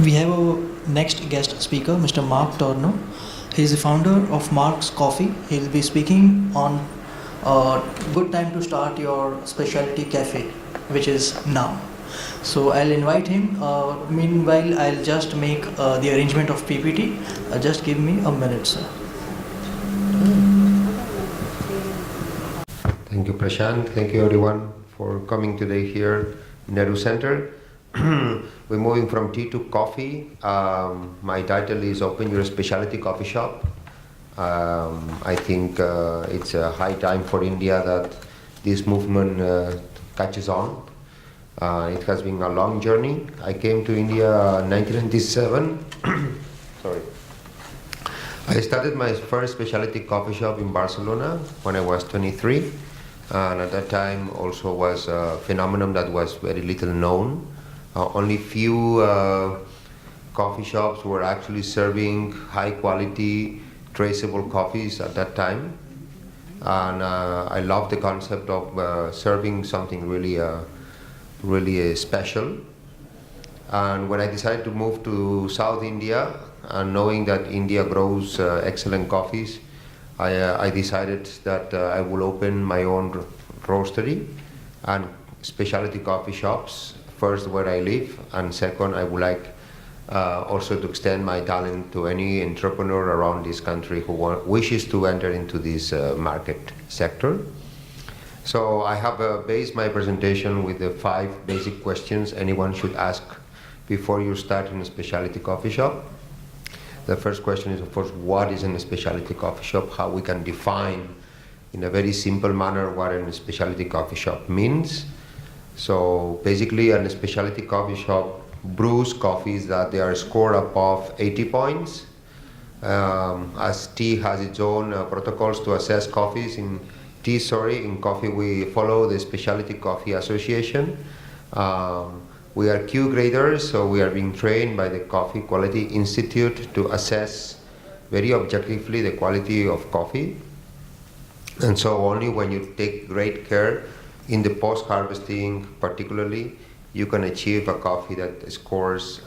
We have our next guest speaker, Mr. Marc Tormo. He is the founder of Marc's Coffee. He will be speaking on good time to start your specialty cafe, which is now. So I'll invite him. Meanwhile, I'll just make the arrangement of PPT. Just give me a minute, sir. Thank you, Prashant. Thank you, everyone, for coming today here in Nehru Center. We're moving from tea to coffee. My title is Open Your Specialty Coffee Shop. I think it's a high time for India that this movement catches on. It has been a long journey. I came to India in 1997. Sorry. I started my first specialty coffee shop in Barcelona when I was 23. And at that time also was a phenomenon that was very little known. Only few coffee shops were actually serving high quality traceable coffees at that time. And I loved the concept of serving something really special. And when I decided to move to South India, and knowing that India grows excellent coffees, I decided that I will open my own roastery and specialty coffee shops, first where I live, and second I would like also to extend my talent to any entrepreneur around this country who wishes to enter into this market sector. So I have based my presentation with the 5 basic questions anyone should ask before you start in a specialty coffee shop. The first question is, of course, what is a specialty coffee shop? How we can define in a very simple manner what a specialty coffee shop means. So basically, a specialty coffee shop brews coffees that they are scored above 80 points. As tea has its own protocols to assess coffees. In coffee we follow the Specialty Coffee Association. We are Q graders, so we are being trained by the Coffee Quality Institute to assess very objectively the quality of coffee. And so only when you take great care in the post-harvesting particularly, you can achieve a coffee that scores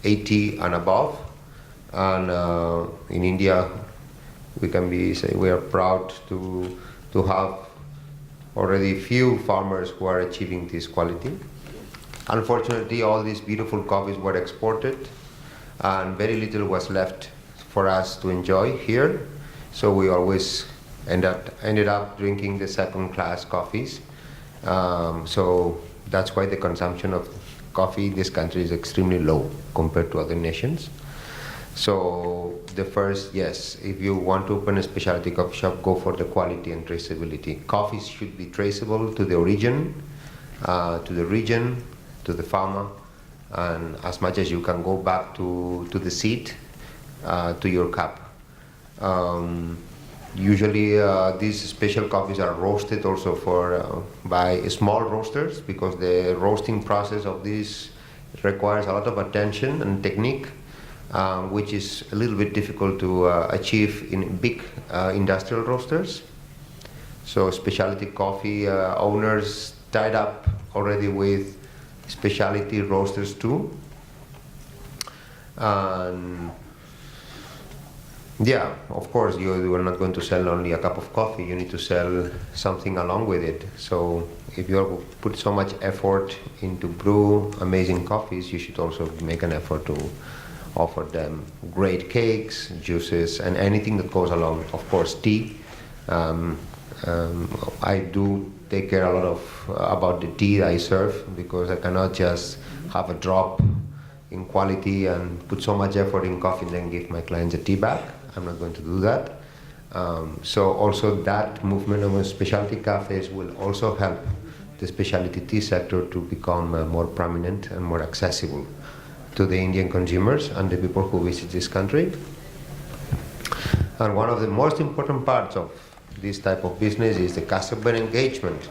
80 and above. And in India, we are proud to have already few farmers who are achieving this quality. Unfortunately, all these beautiful coffees were exported and very little was left for us to enjoy here. So we always ended up drinking the second-class coffees. So that's why the consumption of coffee in this country is extremely low compared to other nations. So the first, yes, if you want to open a specialty coffee shop, go for the quality and traceability. Coffees should be traceable to the origin, to the region, to the farmer, and as much as you can go back to the seed, to your cup. Usually these special coffees are roasted also by small roasters, because the roasting process of this requires a lot of attention and technique, which is a little bit difficult to achieve in big industrial roasters. So specialty coffee owners tied up already with specialty roasters too. And yeah, of course, you are not going to sell only a cup of coffee. You need to sell something along with it. So if you put so much effort into brew amazing coffees, you should also make an effort to offer them great cakes, juices, and anything that goes along. Of course, tea. I do take care a lot about the tea I serve, because I cannot just have a drop in quality and put so much effort in coffee and then give my clients a tea bag. I'm not going to do that. So also that movement of specialty cafes will also help the specialty tea sector to become more prominent and more accessible to the Indian consumers and the people who visit this country. And one of the most important parts of this type of business is the customer engagement.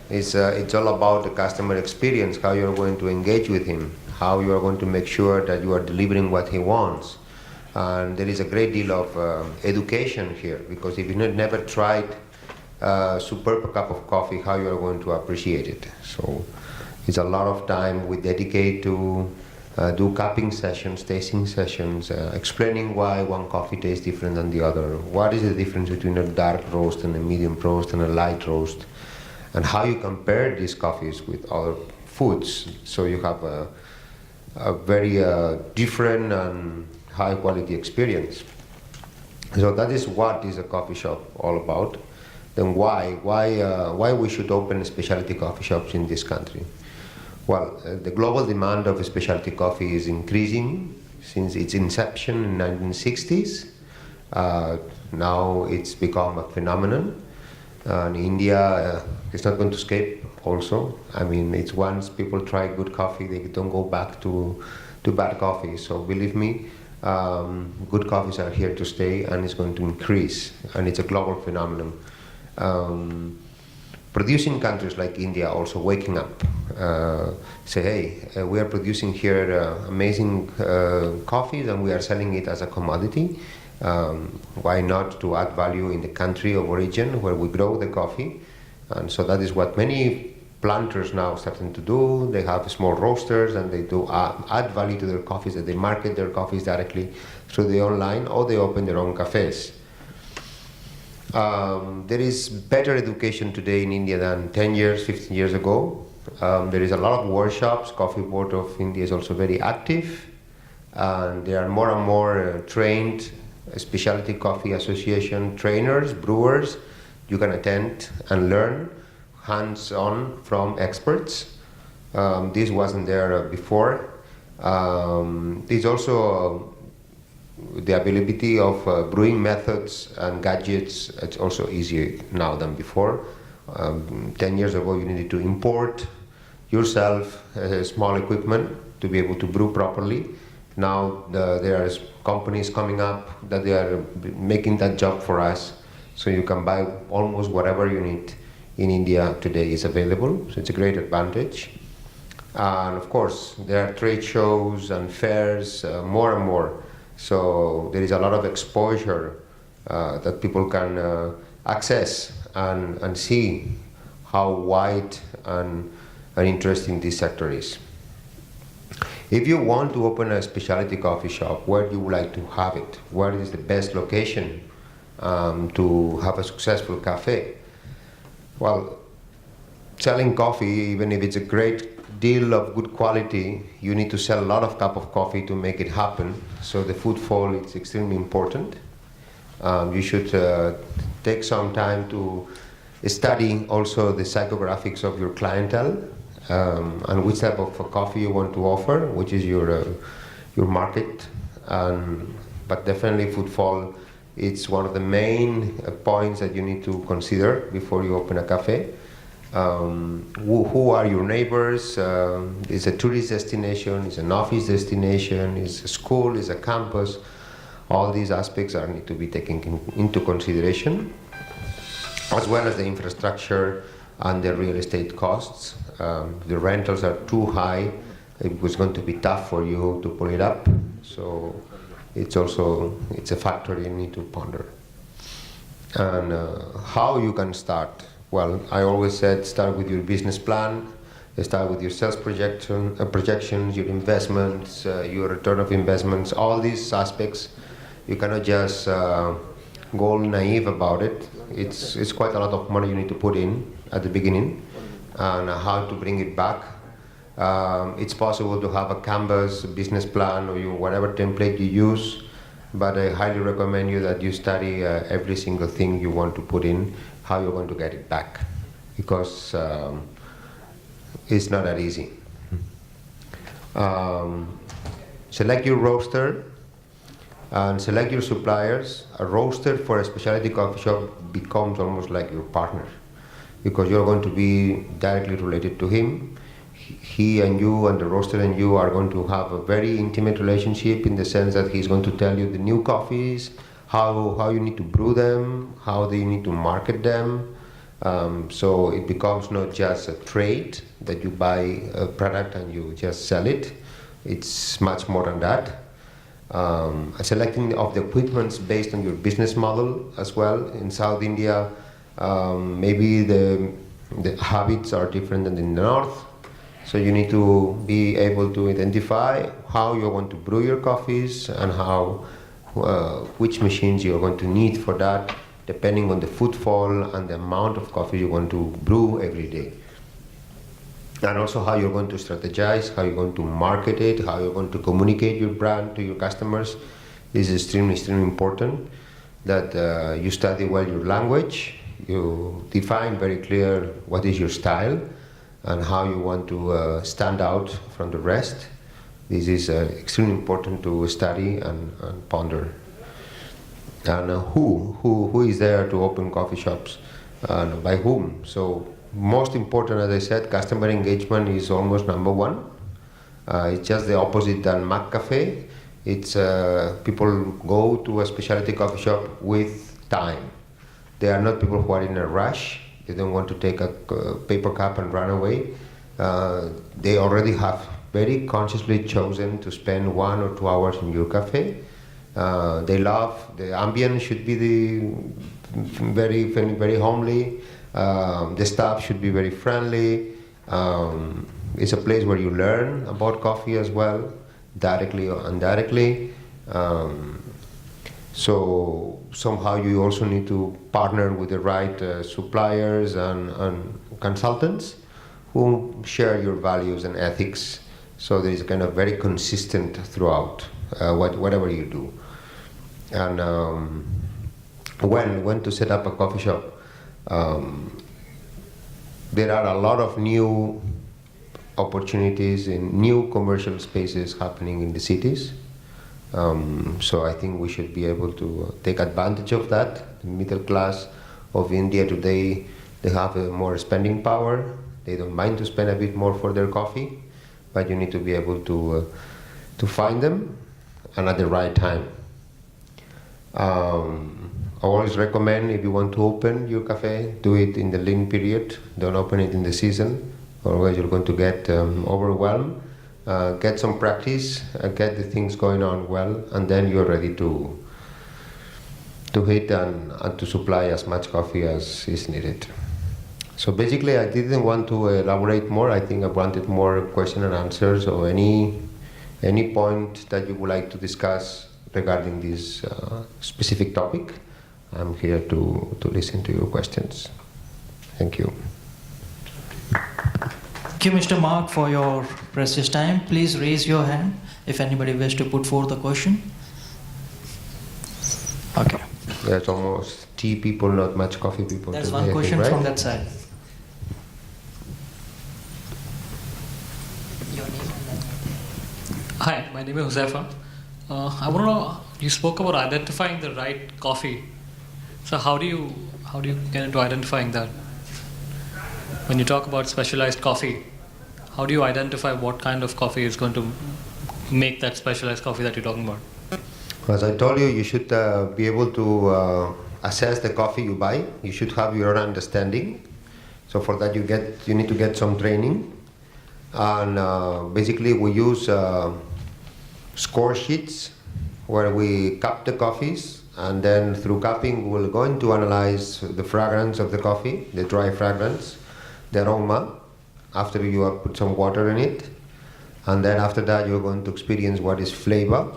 It's all about the customer experience, how you're going to engage with him, how you are going to make sure that you are delivering what he wants. And there is a great deal of education here, because if you never tried a superb cup of coffee, how you are going to appreciate it. So it's a lot of time we dedicate to do cupping sessions, tasting sessions, explaining why one coffee tastes different than the other. What is the difference between a dark roast and a medium roast and a light roast? And how you compare these coffees with other foods. So you have a very different and high quality experience. So that is what is a coffee shop all about. Then why we should open specialty coffee shops in this country? Well, the global demand of specialty coffee is increasing since its inception in 1960s. Now it's become a phenomenon. And India is not going to escape also. I mean, it's once people try good coffee, they don't go back to bad coffee. So believe me, good coffees are here to stay and it's going to increase. And it's a global phenomenon. Producing countries like India also waking up, say, hey, we are producing here amazing coffees and we are selling it as a commodity. Why not to add value in the country of origin where we grow the coffee? And so that is what many planters now starting to do. They have small roasters and they do add value to their coffees, that they market their coffees directly through the online, or they open their own cafes. There is better education today in India than 10 years, 15 years ago. There is a lot of workshops. Coffee Board of India is also very active. And there are more and more trained specialty coffee association trainers, brewers. You can attend and learn hands-on from experts. This wasn't there before. There's also the availability of brewing methods and gadgets. It's also easier now than before. 10 years ago, you needed to import yourself small equipment to be able to brew properly. Now there are companies coming up that they are making that job for us. So you can buy almost whatever you need in India today is available. So it's a great advantage. And of course, there are trade shows and fairs, more and more. So there is a lot of exposure that people can access and see how wide and interesting this sector is. If you want to open a specialty coffee shop, where do you like to have it? Where is the best location to have a successful cafe? Well, selling coffee, even if it's a great deal of good quality, you need to sell a lot of cup of coffee to make it happen. So the footfall is extremely important. You should take some time to study also the psychographics of your clientele. And which type of coffee you want to offer, which is your market, but definitely footfall. It's one of the main points that you need to consider before you open a cafe. Who are your neighbors? Is a tourist destination? Is an office destination? Is a school? Is a campus? All these aspects need to be taken into consideration, as well as the infrastructure and the real estate costs. The rentals are too high. It was going to be tough for you to pull it up. So it's a factor you need to ponder. And how you can start? Well, I always said start with your business plan, start with your sales projections, your investments, your return of investments, all these aspects. You cannot just go naive about it. It's quite a lot of money you need to put in at the beginning, and how to bring it back. It's possible to have a canvas business plan or whatever template you use, but I highly recommend you that you study every single thing you want to put in, how you're going to get it back, because it's not that easy. Select your roaster and select your suppliers. A roaster for a specialty coffee shop becomes almost like your partner, because you're going to be directly related to him. He and you and the roaster and you are going to have a very intimate relationship, in the sense that he's going to tell you the new coffees, how you need to brew them, how you need to market them. So it becomes not just a trade that you buy a product and you just sell it. It's much more than that. Selecting of the equipments based on your business model as well. In South India, maybe the habits are different than in the north. So you need to be able to identify how you're going to brew your coffees and which machines you're going to need for that, depending on the footfall and the amount of coffee you want to brew every day. And also how you're going to strategize, how you're going to market it, how you're going to communicate your brand to your customers. This is extremely important that you study well your language, you define very clear what is your style and how you want to stand out from the rest. This is extremely important to study and ponder. And who is there to open coffee shops and by whom? So most important, as I said, customer engagement is almost number one. It's just the opposite than Mac Café. It's people go to a specialty coffee shop with time. They are not people who are in a rush. They don't want to take a paper cup and run away. They already have very consciously chosen to spend 1 or 2 hours in your cafe. They love the ambience should be very homely. The staff should be very friendly. It's a place where you learn about coffee as well, directly or indirectly. So somehow you also need to partner with the right suppliers and consultants who share your values and ethics. So there is kind of very consistent throughout whatever you do. And when to set up a coffee shop, there are a lot of new opportunities in new commercial spaces happening in the cities. So I think we should be able to take advantage of that. The middle class of India today, they have more spending power. They don't mind to spend a bit more for their coffee, but you need to be able to find them and at the right time. I always recommend if you want to open your cafe, do it in the lean period. Don't open it in the season, otherwise you're going to get overwhelmed. Get some practice, get the things going on well, and then you're ready to hit and to supply as much coffee as is needed. So basically, I didn't want to elaborate more. I think I wanted more question and answers, or any point that you would like to discuss regarding this specific topic. I'm here to listen to your questions. Thank you. Thank you, Mr. Mark, for your precious time. Please raise your hand if anybody wishes to put forth a question. Okay. There's almost tea people, not much coffee people. There's today, one question right? from that side. Hi, my name is Josefa. I want to know, you spoke about identifying the right coffee. So how do you get into identifying that? When you talk about specialized coffee, how do you identify what kind of coffee is going to make that specialized coffee that you're talking about? As I told you, you should be able to assess the coffee you buy. You should have your own understanding. So for that you need to get some training. And basically we use score sheets where we cup the coffees, and then through cupping we're going to analyze the fragrance of the coffee, the dry fragrance, the aroma, after you have put some water in it. And then after that you're going to experience what is flavor.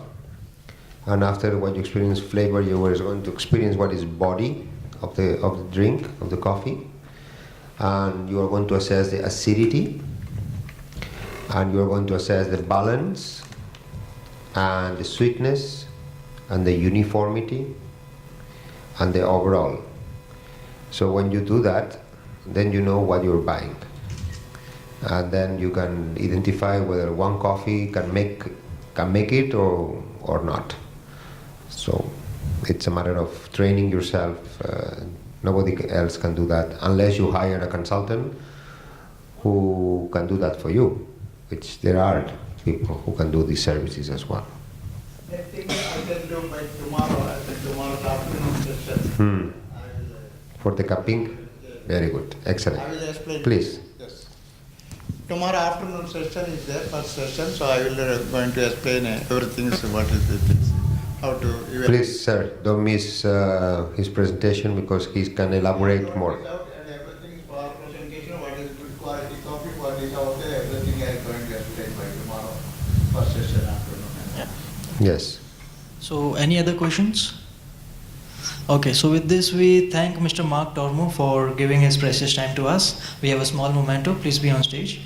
And after what you experience flavor, you are going to experience what is body of the drink, of the coffee. And you are going to assess the acidity. And you are going to assess the balance and the sweetness and the uniformity and the overall. So when you do that, then you know what you're buying. And then you can identify whether one coffee can make it or not. So it's a matter of training yourself. Nobody else can do that unless you hire a consultant who can do that for you, which there are people who can do these services as well. I think I can do by tomorrow, tomorrow afternoon session. For the cupping? Very good, excellent. I will explain. Please. Yes. Tomorrow afternoon session is there, first session, so I will going to explain everything, so what is the things, how to evaluate. Please, sir, don't miss his presentation because he can elaborate more. And everything for presentation, what is good quality coffee, what is out there, everything you are going to explain by tomorrow, first session afternoon. Yes. So, any other questions? Okay, so with this, we thank Mr. Marc Tormo for giving his precious time to us. We have a small memento. Please be on stage.